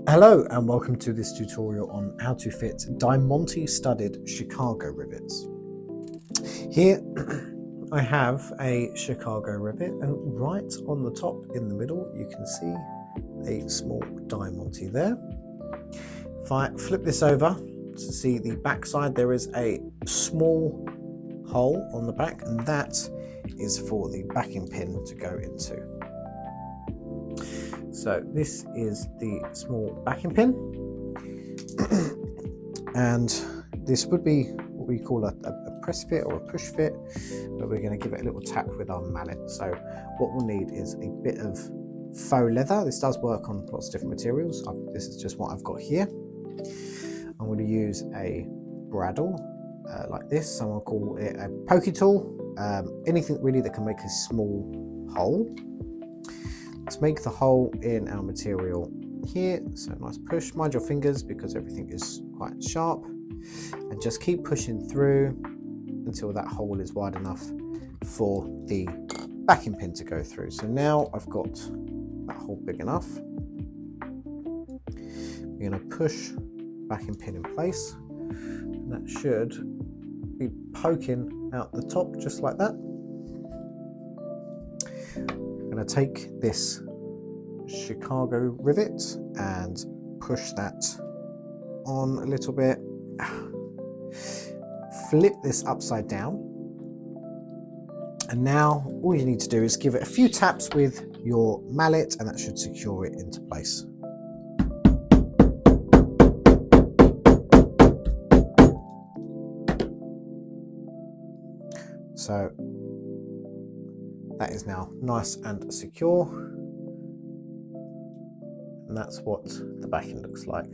Hello and welcome to this tutorial on how to fit Diamante studded Chicago rivets. Here I have a Chicago rivet, and right on the top in the middle you can see a small Diamante there. If I flip this over to see the back side, there is a small hole on the back, and that is for the backing pin to go into. So this is the small backing pin, and this would be what we call a press fit or a push fit, but we're going to give it a little tap with our mallet. So what we'll need is a bit of faux leather. This does work on lots of different materials. This is just what I've got here. I'm going to use a bradawl like this. Some will call it a pokey tool, anything really that can make a small hole. Let's make the hole in our material here. So nice push, mind your fingers because everything is quite sharp, and just keep pushing through until that hole is wide enough for the backing pin to go through. So now I've got that hole big enough. We're going to push backing pin in place, and that should be poking out the top just like that. I'm going to take this Chicago rivet and push that on a little bit, flip this upside down, and now all you need to do is give it a few taps with your mallet, and that should secure it into place. So that is now nice and secure, and that's what the backing looks like.